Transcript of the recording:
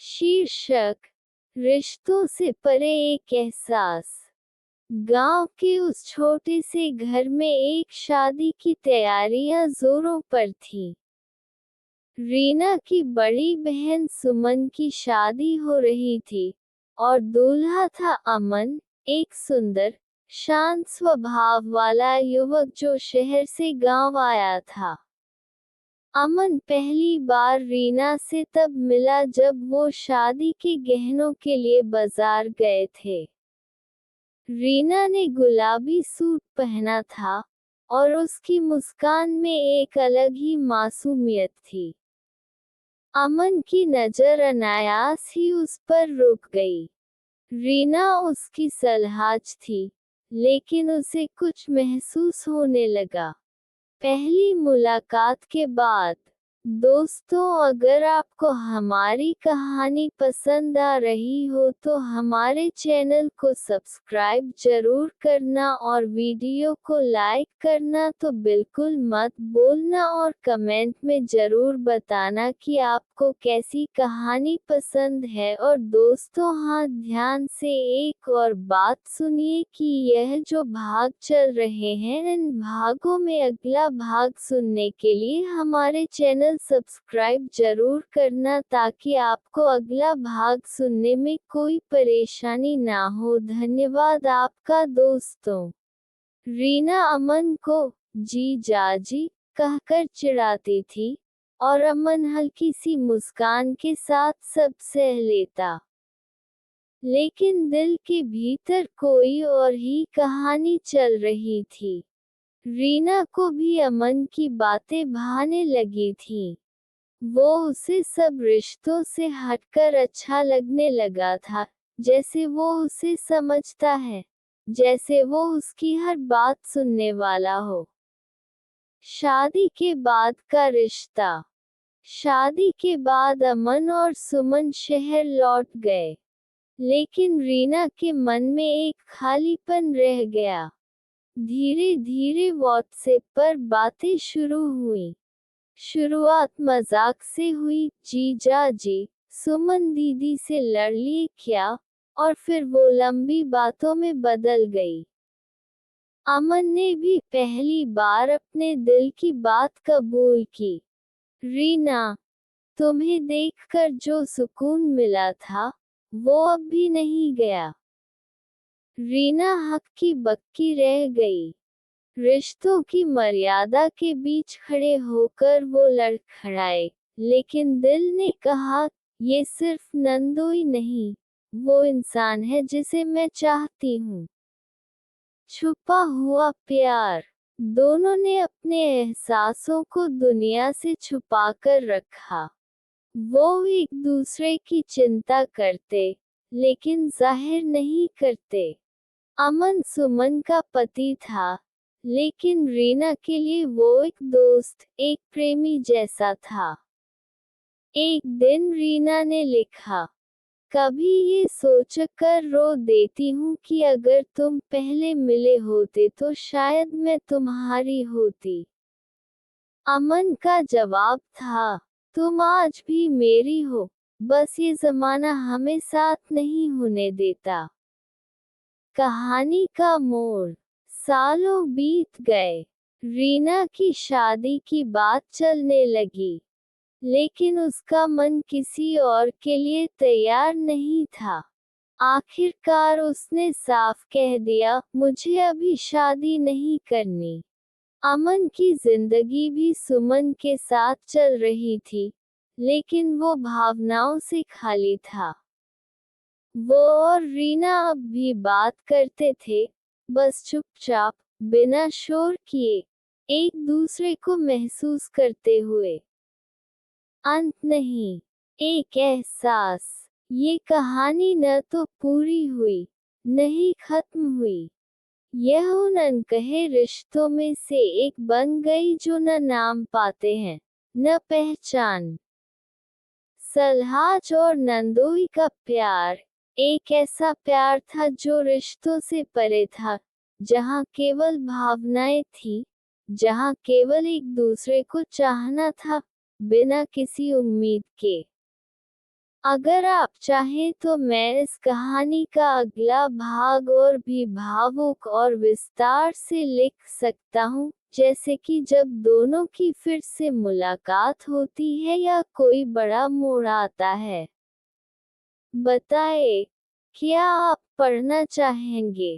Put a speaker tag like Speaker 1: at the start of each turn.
Speaker 1: शीर्षक: रिश्तों से परे एक एहसास। गांव के उस छोटे से घर में एक शादी की तैयारियां जोरों पर थी। रीना की बड़ी बहन सुमन की शादी हो रही थी और दूल्हा था अमन, एक सुंदर, शांत स्वभाव वाला युवक जो शहर से गांव आया था। अमन पहली बार रीना से तब मिला जब वो शादी के गहनों के लिए बाजार गए थे। रीना ने गुलाबी सूट पहना था और उसकी मुस्कान में एक अलग ही मासूमियत थी। अमन की नजर अनायास ही उस पर रुक गई। रीना उसकी सलहाज थी, लेकिन उसे कुछ महसूस होने लगा। पहली मुलाकात के बाद। दोस्तों, अगर आपको हमारी कहानी पसंद आ रही हो तो हमारे चैनल को सब्सक्राइब जरूर करना और वीडियो को लाइक करना तो बिल्कुल मत भूलना और कमेंट में जरूर बताना कि आपको कैसी कहानी पसंद है। और दोस्तों, हाँ, ध्यान से एक और बात सुनिए कि यह जो भाग चल रहे हैं इन भागों में अगला भाग सुनने के लिए हमारे चैनल सब्सक्राइब जरूर करना ताकि आपको अगला भाग सुनने में कोई परेशानी ना हो। धन्यवाद आपका दोस्तों। रीना अमन को जी जाजी कहकर चिढ़ाती थी और अमन हल्की सी मुस्कान के साथ सब सह लेता। लेकिन दिल के भीतर कोई और ही कहानी चल रही थी। रीना को भी अमन की बातें भाने लगी थीं। वो उसे सब रिश्तों से हटकर अच्छा लगने लगा था, जैसे वो उसे समझता है, जैसे वो उसकी हर बात सुनने वाला हो। शादी के बाद का रिश्ता। शादी के बाद अमन और सुमन शहर लौट गए, लेकिन रीना के मन में एक खालीपन रह गया। धीरे धीरे व्हाट्सएप पर बातें शुरू हुई। शुरुआत मजाक से हुई, जीजा जी, सुमन दीदी से लड़ लिए क्या, और फिर वो लंबी बातों में बदल गई। अमन ने भी पहली बार अपने दिल की बात कबूल की। रीना, तुम्हें देखकर जो सुकून मिला था वो अब भी नहीं गया। रीना हक्की बक्की रह गई। रिश्तों की मर्यादा के बीच खड़े होकर वो लड़खड़ाए, लेकिन दिल ने कहा, ये सिर्फ नंदोई नहीं, वो इंसान है जिसे मैं चाहती हूँ। छुपा हुआ प्यार। दोनों ने अपने एहसासों को दुनिया से छुपाकर रखा। वो एक दूसरे की चिंता करते, लेकिन जाहिर नहीं करते। अमन सुमन का पति था, लेकिन रीना के लिए वो एक दोस्त, एक प्रेमी जैसा था। एक दिन रीना ने लिखा, कभी ये सोचकर रो देती हूँ कि अगर तुम पहले मिले होते तो शायद मैं तुम्हारी होती। अमन का जवाब था, तुम आज भी मेरी हो, बस ये जमाना हमें साथ नहीं होने देता। कहानी का मोड़। सालों बीत गए। रीना की शादी की बात चलने लगी, लेकिन उसका मन किसी और के लिए तैयार नहीं था। आखिरकार उसने साफ कह दिया, मुझे अभी शादी नहीं करनी। अमन की जिंदगी भी सुमन के साथ चल रही थी, लेकिन वो भावनाओं से खाली था। वो और रीना अब भी बात करते थे, बस चुपचाप, बिना शोर किए, एक दूसरे को महसूस करते हुए। अंत नहीं, एक एहसास। ये कहानी न तो पूरी हुई, न ही खत्म हुई। यह उन अनकहे रिश्तों में से एक बन गई जो न नाम पाते हैं, न पहचान। सलहाज और नंदोई का प्यार एक ऐसा प्यार था जो रिश्तों से परे था, जहाँ केवल भावनाएं थी, जहाँ केवल एक दूसरे को चाहना था, बिना किसी उम्मीद के। अगर आप चाहें तो मैं इस कहानी का अगला भाग और भी भावुक और विस्तार से लिख सकता हूँ, जैसे कि जब दोनों की फिर से मुलाकात होती है या कोई बड़ा मोड़ आता है। बताएं, क्या आप पढ़ना चाहेंगे?